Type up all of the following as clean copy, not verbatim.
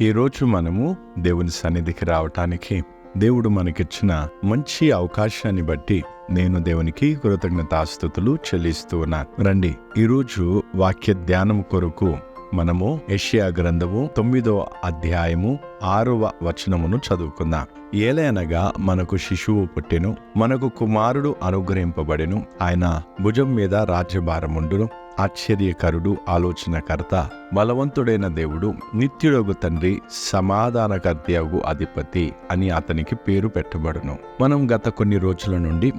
ఈరోజు మనము దేవుని సన్నిధికి రావటానికి దేవుడు మనకిచ్చిన మంచి అవకాశాన్ని బట్టి నేను దేవునికి కృతజ్ఞతాస్తుతులు చెల్లిస్తూ ఉన్నాను. రండి, ఈరోజు వాక్య ధ్యానం కొరకు మనము యెషయా గ్రంథము 9వ అధ్యాయము 6వ వచనమును చదువుకుందాం. ఏలయనగా మనకు శిశువు పుట్టెను, మనకు కుమారుడు అనుగ్రహింపబడెను, ఆయన భుజం మీద రాజ్యభారముండును. ఆశ్చర్యకరుడు, ఆలోచనకర్త, బలవంతుడైన దేవుడు, నిత్యుడగు తండ్రి, సమాధానకర్తయగు అధిపతి అని అతనికి పేరు పెట్టబడును. మనం గత కొన్ని రోజుల నుండి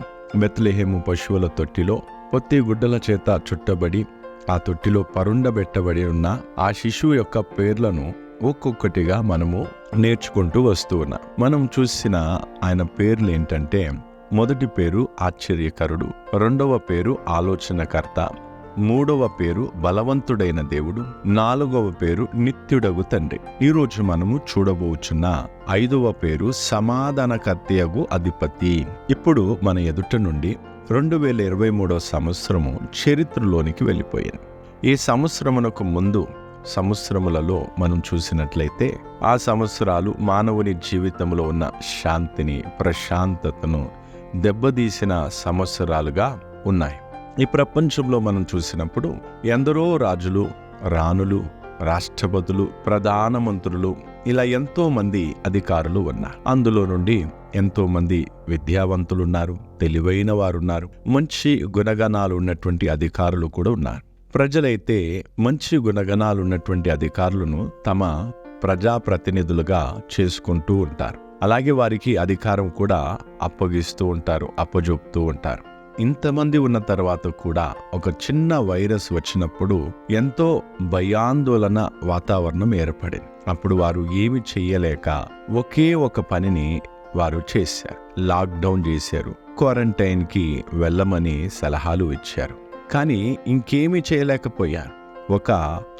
బెత్లెహేము పశువుల తొట్టిలో పొత్తి గుడ్డల చేత చుట్టబడి ఆ తొట్టిలో పరుండబెట్టబడి ఉన్న ఆ శిశువు యొక్క పేర్లను ఒక్కొక్కటిగా మనము నేర్చుకుంటూ వస్తూ ఉన్నాం. మనం చూసిన ఆయన పేర్లు ఏంటంటే, మొదటి పేరు ఆశ్చర్యకరుడు, రెండవ పేరు ఆలోచనకర్త, మూడవ పేరు బలవంతుడైన దేవుడు, నాలుగవ పేరు నిత్యుడగు తండ్రి. ఈరోజు మనము చూడబోచున్న 5వ పేరు సమాధానకర్తయగు అధిపతి. ఇప్పుడు మన ఎదుట నుండి 2023 సంవత్సరము చరిత్రలోనికి వెళ్ళిపోయింది. ఈ సంవత్సరమునకు ముందు సంవత్సరములలో మనం చూసినట్లయితే ఆ సంవత్సరాలు మానవుని జీవితంలో ఉన్న శాంతిని, ప్రశాంతతను దెబ్బతీసిన సంవత్సరాలుగా ఉన్నాయి. ఈ ప్రపంచంలో మనం చూసినప్పుడు ఎందరో రాజులు, రాణులు, రాష్ట్రపతులు, ప్రధానమంత్రులు, ఇలా ఎంతో మంది అధికారులు ఉన్నారు. అందులో నుండి ఎంతో మంది విద్యావంతులున్నారు, తెలివైన వారున్నారు, మంచి గుణగణాలు ఉన్నటువంటి అధికారులు కూడా ఉన్నారు. ప్రజలైతే మంచి గుణగణాలు ఉన్నటువంటి అధికారులను తమ ప్రజాప్రతినిధులుగా చేసుకుంటూ ఉంటారు. అలాగే వారికి అధికారం కూడా అప్పగిస్తూ ఉంటారు, అప్పజొప్తూ ఉంటారు. ఇంతమంది ఉన్న తర్వాత కూడా ఒక చిన్న వైరస్ వచ్చినప్పుడు ఎంతో భయాందోళన వాతావరణం ఏర్పడింది. అప్పుడు వారు ఏమి చెయ్యలేక ఒకే ఒక పనిని వారు చేశారు. లాక్డౌన్ చేశారు, క్వారంటైన్కి వెళ్ళమని సలహాలు ఇచ్చారు. కానీ ఇంకేమీ చేయలేకపోయారు. ఒక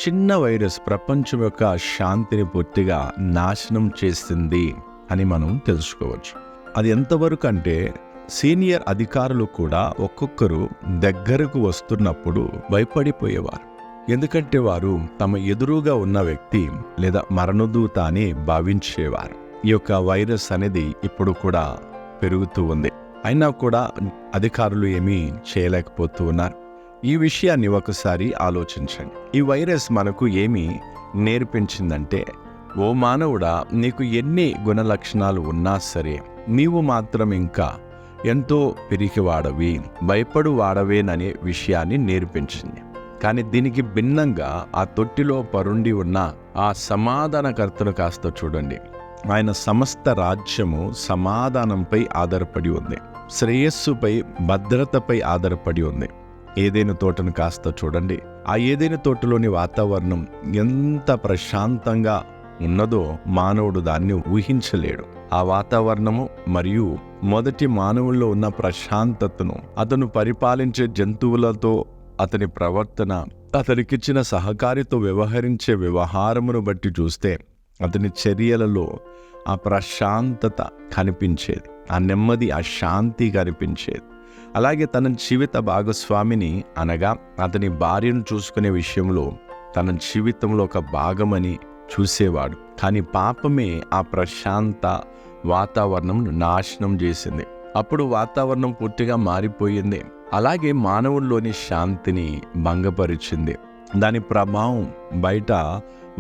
చిన్న వైరస్ ప్రపంచం యొక్క శాంతిని పూర్తిగా నాశనం చేసింది అని మనం తెలుసుకోవచ్చు. అది ఎంతవరకు అంటే, సీనియర్ అధికారులు కూడా ఒక్కొక్కరు దగ్గరకు వస్తున్నప్పుడు భయపడిపోయేవారు. ఎందుకంటే వారు తమ ఎదురుగా ఉన్న వ్యక్తి లేదా మరణదూత అని భావించేవారు. ఈ యొక్క వైరస్ అనేది ఇప్పుడు కూడా పెరుగుతూ ఉంది. అయినా కూడా అధికారులు ఏమీ చేయలేకపోతూ ఉన్నారు. ఈ విషయాన్ని ఒకసారి ఆలోచించండి. ఈ వైరస్ మనకు ఏమి నేర్పించిందంటే, ఓ మానవుడా, నీకు ఎన్ని గుణలక్షణాలు ఉన్నా సరే నీవు మాత్రం ఇంకా ఎంతో పిరికివాడవి, భయపడు వాడవేననే విషయాన్ని నేర్పించింది. కానీ దీనికి భిన్నంగా ఆ తొట్టిలో పరుండి ఉన్న ఆ సమాధానకర్తను కాస్త చూడండి. ఆయన సమస్త రాజ్యము సమాధానంపై ఆధారపడి ఉంది, శ్రేయస్సుపై, భద్రతపై ఆధారపడి ఉంది. ఏదైనా తోటను కాస్త చూడండి. ఆ ఏదైనా తోటలోని వాతావరణం ఎంత ప్రశాంతంగా ఉన్నదో మానవుడు దాన్ని ఊహించలేడు. ఆ వాతావరణము మరియు మొదటి మానవుల్లో ఉన్న ప్రశాంతతను, అతను పరిపాలించే జంతువులతో అతని ప్రవర్తన, అతనికిచ్చిన సహకారితో వ్యవహరించే వ్యవహారమును బట్టి చూస్తే అతని చర్యలలో ఆ ప్రశాంతత కనిపించేది, ఆ నెమ్మది, ఆ శాంతి కనిపించేది. అలాగే తన జీవిత భాగస్వామిని అనగా అతని భార్యను చూసుకునే విషయంలో తన జీవితంలో ఒక భాగమని చూసేవాడు. కానీ పాపమే ఆ ప్రశాంత వాతావరణం నాశనం చేసింది. అప్పుడు వాతావరణం పూర్తిగా మారిపోయింది. అలాగే మానవుల్లోని శాంతిని భంగపరిచింది. దాని ప్రభావం బయట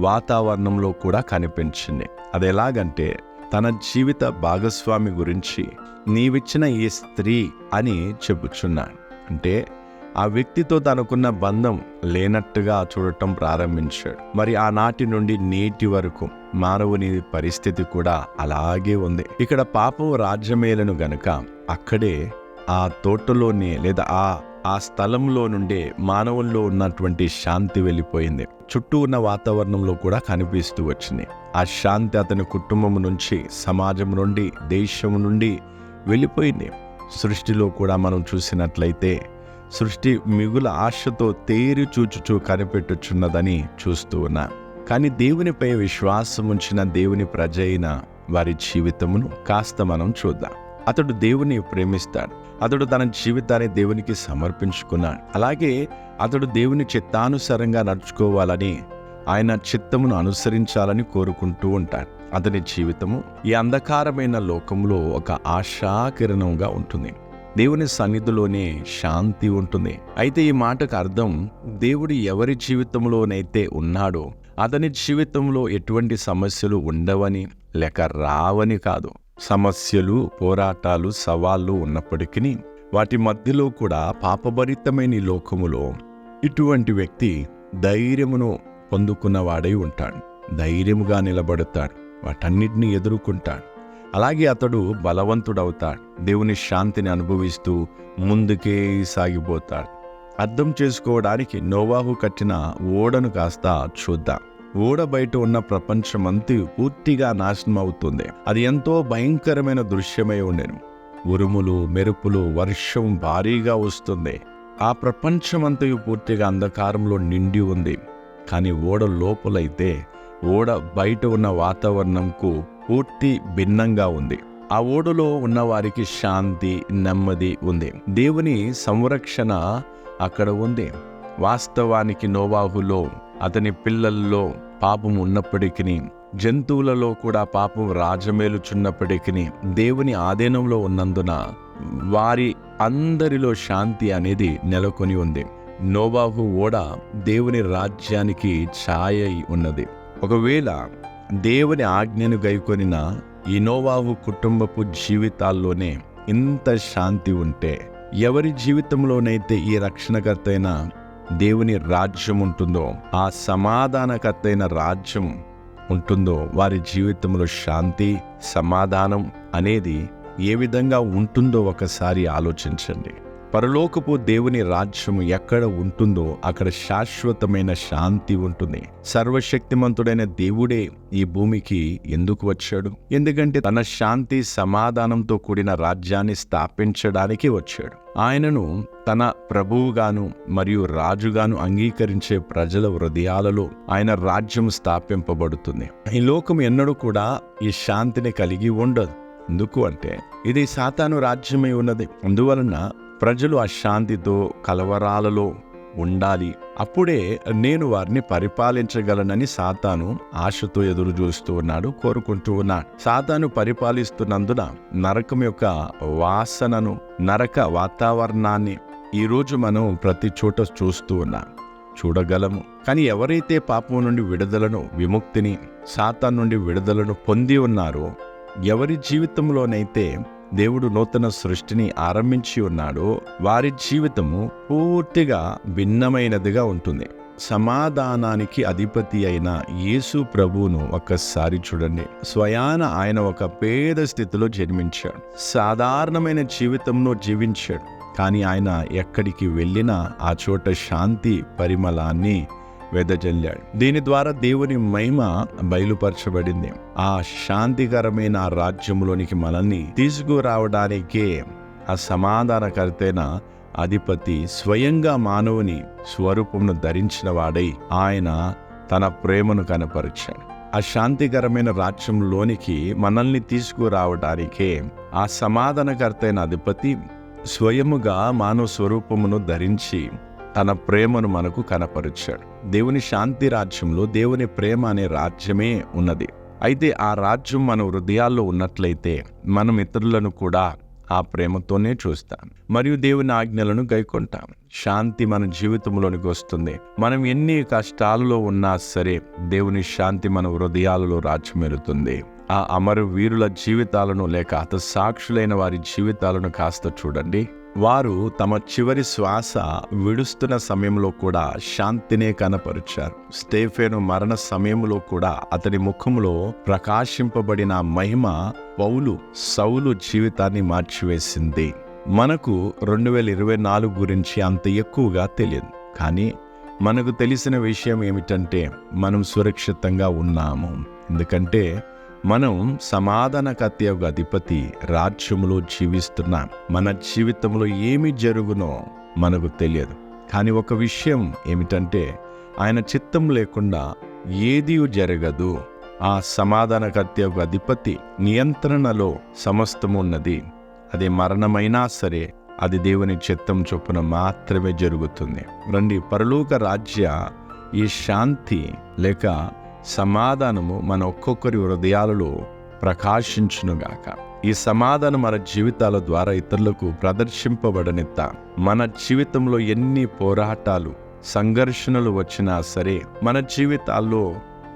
వాతావరణంలో కూడా కనిపించింది. అది ఎలాగంటే, తన జీవిత భాగస్వామి గురించి నీవిచ్చిన ఈ స్త్రీ అని చెప్పుచున్నాడు. అంటే ఆ వ్యక్తితో తనకున్న బంధం లేనట్టుగా చూడటం ప్రారంభించాడు. మరి ఆనాటి నుండి నేటి వరకు మానవుని పరిస్థితి కూడా అలాగే ఉంది. ఇక్కడ పాపం రాజ్యమేలను గనుక అక్కడే ఆ తోటలోనే లేదా ఆ స్థలంలో నుండే మానవుల్లో ఉన్నటువంటి శాంతి వెళ్ళిపోయింది. చుట్టూ ఉన్న వాతావరణంలో కూడా కనిపిస్తూ వచ్చింది. ఆ శాంతి అతని కుటుంబం నుంచి, సమాజం నుండి, దేశం నుండి వెళ్ళిపోయింది. సృష్టిలో కూడా మనం చూసినట్లయితే సృష్టి మిగుల ఆశతో తేరి చూచుచూ కనిపెట్టుచున్నదని చూస్తూ ఉన్నా. కానీ దేవునిపై విశ్వాసం ఉంచిన దేవుని ప్రజ అయిన వారి జీవితమును కాస్త మనం చూద్దాం. అతడు దేవుని ప్రేమిస్తాడు. అతడు తన జీవితాన్ని దేవునికి సమర్పించుకున్నాడు. అలాగే అతడు దేవుని చిత్తానుసారంగా నడుచుకోవాలని ఆయన చిత్తమును అనుసరించాలని కోరుకుంటూ ఉంటాడు. అతని జీవితము ఈ అంధకారమైన లోకంలో ఒక ఆశాకిరణంగా ఉంటుంది. దేవుని సన్నిధిలోనే శాంతి ఉంటుంది. అయితే ఈ మాటకు అర్థం, దేవుడు ఎవరి జీవితంలోనైతే ఉన్నాడో అతని జీవితంలో ఎటువంటి సమస్యలు ఉండవని లేక రావని కాదు. సమస్యలు, పోరాటాలు, సవాళ్లు ఉన్నప్పటికీ వాటి మధ్యలో కూడా పాపభరితమైన ఈ లోకములో ఇటువంటి వ్యక్తి ధైర్యమును పొందుకున్నవాడై ఉంటాడు. ధైర్యముగా నిలబడతాడు, వాటన్నిటినీ ఎదుర్కొంటాడు. అలాగే అతడు బలవంతుడవుతాడు. దేవుని శాంతిని అనుభవిస్తూ ముందుకే సాగిపోతాడు. అర్థం చేసుకోవడానికి నోవాహు కట్టిన ఓడను కాస్త చూద్దాం. ఓడ బయట ఉన్న ప్రపంచమంతా పూర్తిగా నాశనం అవుతుంది. అది ఎంతో భయంకరమైన దృశ్యమై ఉండెను. ఉరుములు, మెరుపులు, వర్షం భారీగా వస్తుంది. ఆ ప్రపంచమంతయు పూర్తిగా అంధకారంలో నిండి ఉంది. కానీ ఓడ లోపలైతే ఓడ బయట ఉన్న వాతావరణంకు పూర్తి భిన్నంగా ఉంది. ఆ ఓడలో ఉన్న వారికి శాంతి, నెమ్మది ఉంది. దేవుని సంరక్షణ అక్కడ ఉంది. వాస్తవానికి నోవాహులో, అతని పిల్లల్లో పాపం ఉన్నప్పటికీ, జంతువులలో కూడా పాపం రాజమేలుచున్నప్పటికీ దేవుని ఆధీనంలో ఉన్నందున వారి అందరిలో శాంతి అనేది నెలకొని ఉంది. నోవాహు ఓడ దేవుని రాజ్యానికి ఛాయ ఉన్నది. ఒకవేళ దేవుని ఆజ్ఞను గైకొనిన ఈ నోవాహు కుటుంబపు జీవితాల్లోనే ఇంత శాంతి ఉంటే, ఎవరి జీవితంలోనైతే ఈ రక్షణకర్త అయిన దేవుని రాజ్యం ఉంటుందో, ఆ సమాధానకర్త అయిన రాజ్యం ఉంటుందో, వారి జీవితంలో శాంతి, సమాధానం అనేది ఏ విధంగా ఉంటుందో ఒకసారి ఆలోచించండి. పరలోకపు దేవుని రాజ్యము ఎక్కడ ఉంటుందో అక్కడ శాశ్వతమైన శాంతి ఉంటుంది. సర్వశక్తిమంతుడైన దేవుడే ఈ భూమికి ఎందుకు వచ్చాడు? ఎందుకంటే తన శాంతి, సమాధానంతో కూడిన రాజ్యాన్ని స్థాపించడానికి వచ్చాడు. ఆయనను తన ప్రభువుగాను మరియు రాజుగాను అంగీకరించే ప్రజల హృదయాలలో ఆయన రాజ్యం స్థాపింపబడుతుంది. ఈ లోకం ఎన్నడూ కూడా ఈ శాంతిని కలిగి ఉండదు. ఎందుకు అంటే ఇది సాతాను రాజ్యమై ఉన్నది. అందువలన ప్రజలు అశాంతితో, కలవరాలలో ఉండాలి. అప్పుడే నేను వారిని పరిపాలించగలనని సాతాను ఆశతో ఎదురు చూస్తూ ఉన్నాడు, కోరుకుంటూ ఉన్నాడు. సాతాను పరిపాలిస్తున్నందున నరకం యొక్క వాసనను, నరక వాతావరణాన్ని ఈరోజు మనం ప్రతి చోట చూస్తూ ఉన్నాం, చూడగలము. కానీ ఎవరైతే పాపం నుండి విడుదలను, విముక్తిని, సాతాను నుండి విడుదలను పొంది ఉన్నారో, ఎవరి జీవితంలోనైతే దేవుడు నూతన సృష్టిని ఆరంభించి ఉన్నాడో వారి జీవితము పూర్తిగా భిన్నమైనదిగా ఉంటుంది. సమాధానానికి అధిపతి అయిన యేసు ప్రభువును ఒక్కసారి చూడండి. స్వయాన ఆయన ఒక పేద స్థితిలో జన్మించాడు, సాధారణమైన జీవితంలో జీవించాడు. కానీ ఆయన ఎక్కడికి వెళ్ళినా ఆ చోట శాంతి పరిమళాన్ని వెదజల్లాడు. దీని ద్వారా దేవుని మహిమ బయలుపరచబడింది. ఆ శాంతికరమైన ఆ రాజ్యంలోనికి మనల్ని తీసుకురావడానికే ఆ సమాధానకర్తైన అధిపతి స్వయంగా మానవుని స్వరూపమును ధరించిన వాడై ఆయన తన ప్రేమను కనపరిచాడు. ఆ శాంతికరమైన రాజ్యంలోనికి మనల్ని తీసుకురావడానికే ఆ సమాధానకర్తైన అధిపతి స్వయముగా మానవ స్వరూపమును ధరించి తన ప్రేమను మనకు కనపరిచాడు. దేవుని శాంతి రాజ్యంలో దేవుని ప్రేమ అనే రాజ్యమే ఉన్నది. అయితే ఆ రాజ్యం మన హృదయాల్లో ఉన్నట్లయితే మనం ఇతరులను కూడా ఆ ప్రేమతోనే చూస్తాం మరియు దేవుని ఆజ్ఞలను గైకొంటాం. శాంతి మన జీవితంలోనికి వస్తుంది. మనం ఎన్ని కష్టాలలో ఉన్నా సరే దేవుని శాంతి మన హృదయాలలో రాజ్యమేలుతుంది. ఆ అమర వీరుల జీవితాలను లేక హతసాక్షులైన వారి జీవితాలను కాస్త చూడండి. వారు తమ చివరి శ్వాస విడుస్తున్న సమయంలో కూడా శాంతినే కనపరిచారు. స్టెఫెను మరణ సమయంలో కూడా అతని ముఖంలో ప్రకాశింపబడిన మహిమ సౌలు జీవితాన్ని మార్చివేసింది. మనకు 2024 గురించి అంత ఎక్కువగా తెలియదు. కానీ మనకు తెలిసిన విషయం ఏమిటంటే మనం సురక్షితంగా ఉన్నాము. ఎందుకంటే మనం సమాధానకర్త యొక్క అధిపతి రాజ్యములో జీవిస్తున్నాం. మన జీవితంలో ఏమి జరుగునో మనకు తెలియదు. కానీ ఒక విషయం ఏమిటంటే ఆయన చిత్తం లేకుండా ఏదీ జరగదు. ఆ సమాధానకర్త యొక్క అధిపతి నియంత్రణలో సమస్తము ఉన్నది. అది మరణమైనా సరే అది దేవుని చిత్తం చొప్పున మాత్రమే జరుగుతుంది. రండి, పరలోక రాజ్య ఈ శాంతి లేక సమాధానము మన ఒక్కొక్కరి హృదయాలలో ప్రకాశించునుగాక. ఈ సమాధానం మన జీవితాల ద్వారా ఇతరులకు ప్రదర్శింపబడనిత్త. మన జీవితంలో ఎన్ని పోరాటాలు, సంఘర్షణలు వచ్చినా సరే మన జీవితాల్లో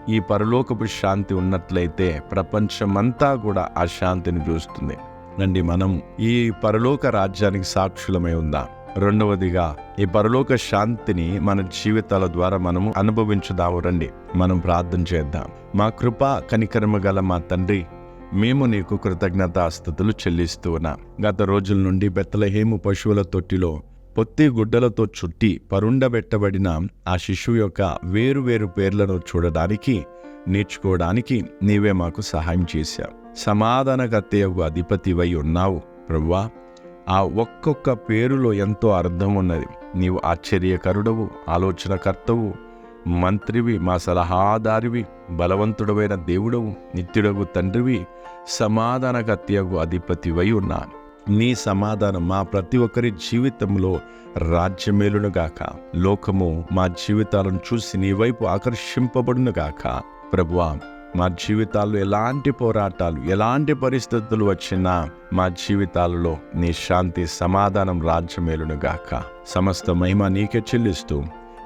ఈ పరలోకపు శాంతి ఉన్నట్లయితే ప్రపంచమంతా కూడా ఆ శాంతిని చూస్తుంది. రండి, మనం ఈ పరలోక రాజ్యానికి సాక్షులమై ఉందాం. రెండవదిగా, ఈ పరలోక శాంతిని మన జీవితాల ద్వారా మనము అనుభవించుదాము. రండి, మనం ప్రార్థన చేద్దాం. మా కృప కనికరము గల మా తండ్రి, మేము నీకు కృతజ్ఞతాస్తుతులు చెల్లిస్తూ ఉన్నాం. గత రోజుల నుండి బెత్లెహేము పశువుల తొట్టిలో పొత్తి గుడ్డలతో చుట్టి పరుండబెట్టబడిన ఆ శిశువు యొక్క వేరు పేర్లను చూడడానికి, నేర్చుకోవడానికి నీవే మాకు సహాయం చేశావు. సమాధానకర్తయగు అధిపతివై ఉన్నావు ప్రభువా. ఆ ఒక్కొక్క పేరులో ఎంతో అర్థం ఉన్నది. నీవు ఆశ్చర్యకరుడవు, ఆలోచనకర్తవు, మంత్రివి, మా సలహాదారివి, బలవంతుడవైన దేవుడవు, నిత్యుడగు తండ్రివి, సమాధానకర్తయగు అధిపతివై ఉన్నాను. నీ సమాధానం మా ప్రతి ఒక్కరి జీవితంలో రాజ్యమేలునుగాక. లోకము మా జీవితాలను చూసి నీ వైపు ఆకర్షింపబడునుగాక. ప్రభువా, మా జీవితాల్లో ఎలాంటి పోరాటాలు, ఎలాంటి పరిస్థితులు వచ్చినా మా జీవితాలలో నీ శాంతి సమాధానం రాజ్యమేలునుగాక. సమస్త మహిమ నీకే చెల్లిస్తూ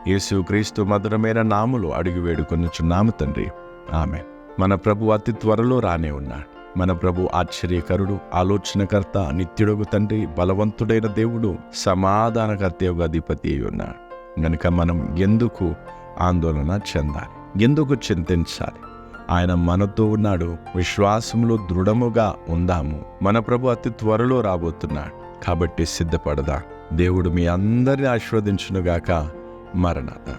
యేసుక్రీస్తు మధురమైన నామములో అడిగి వేడుకొనుచున్నాము తండ్రి, ఆమేన్. మన ప్రభు అతి త్వరలో రానే ఉన్నాడు. మన ప్రభు ఆశ్చర్యకరుడు, ఆలోచనకర్త, నిత్యుడగు తండ్రి, బలవంతుడైన దేవుడు, సమాధానకర్తయగు అధిపతి అయి ఉన్నాడు. గనుక మనం ఎందుకు ఆందోళన చెందాలి? ఎందుకు చింతించాలి? ఆయన మనతో ఉన్నాడు. విశ్వాసంలో దృఢముగా ఉందాము. మన ప్రభు అతి త్వరలో రాబోతున్నాడు. కాబట్టి సిద్ధపడదా. దేవుడు మీ అందరిని ఆశీర్వదించునుగాక. మరణాత.